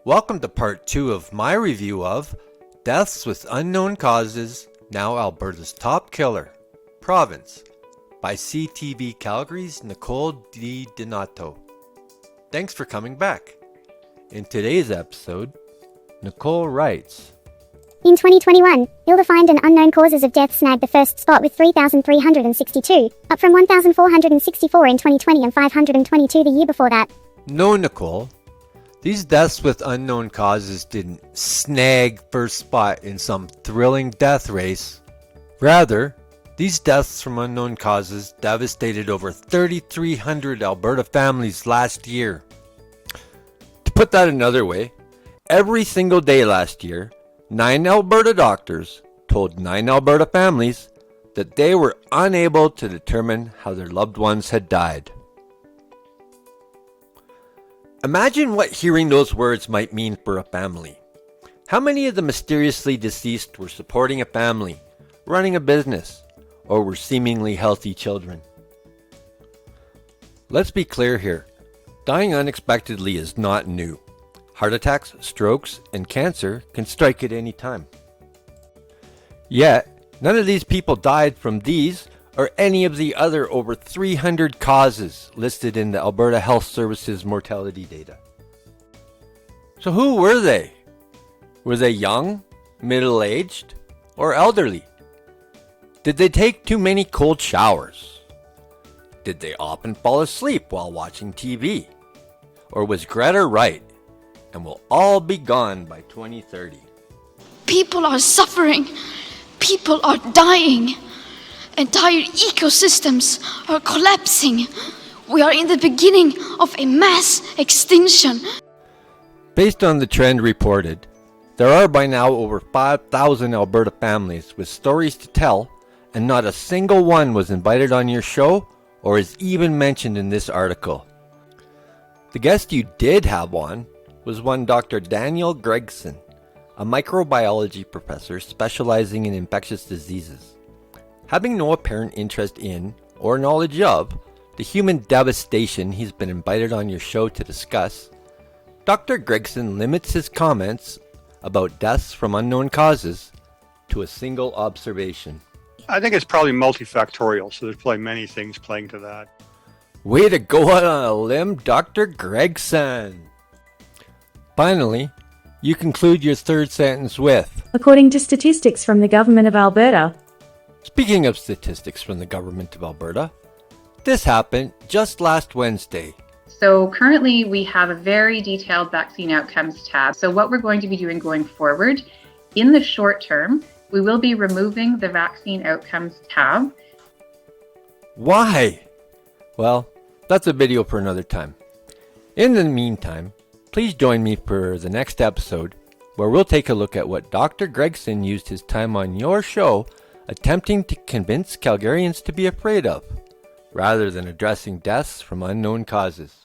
Welcome to part 2 of my review of Deaths with Unknown Causes, Now Alberta's Top Killer, Province, by CTV Calgary's Nicole D. Donato. Thanks for coming back. In today's episode, Nicole writes, In 2021, ill-defined and unknown causes of death snagged the first spot with 3,362, up from 1,464 in 2020 and 522 the year before that. No, Nicole. These deaths with unknown causes didn't snag first spot in some thrilling death race. Rather, these deaths from unknown causes devastated over 3,300 Alberta families last year. To put that another way, every single day last year, 9 Alberta doctors told 9 Alberta families that they were unable to determine how their loved ones had died. Imagine what hearing those words might mean for a family. How many of the mysteriously deceased were supporting a family, running a business, or were seemingly healthy children? Let's be clear here. Dying unexpectedly is not new. Heart attacks, strokes, and cancer can strike at any time. Yet, none of these people died from these or any of the other over 300 causes listed in the Alberta Health Services mortality data. So who were they? Were they young, middle-aged, or elderly? Did they take too many cold showers? Did they often fall asleep while watching TV? Or was Greta right, and we'll all be gone by 2030? People are suffering. People are dying. Entire ecosystems are collapsing. We are in the beginning of a mass extinction. Based on the trend reported, there are by now over 5,000 Alberta families with stories to tell, and not a single one was invited on your show or is even mentioned in this article. The guest you did have on was one Dr. Daniel Gregson, a microbiology professor specializing in infectious diseases. Having no apparent interest in, or knowledge of, the human devastation he's been invited on your show to discuss, Dr. Gregson limits his comments about deaths from unknown causes to a single observation. I think it's probably multifactorial, so there's probably many things playing to that. Way to go out on a limb, Dr. Gregson! Finally, you conclude your third sentence with, According to statistics from the Government of Alberta. Speaking of statistics from the Government of Alberta, this happened just last Wednesday. So currently we have a very detailed vaccine outcomes tab. So what we're going to be doing going forward, in the short term, we will be removing the vaccine outcomes tab. Why? Well, that's a video for another time. In the meantime, please join me for the next episode where we'll take a look at what Dr. Gregson used his time on your show attempting to convince Calgarians to be afraid of, rather than addressing deaths from unknown causes.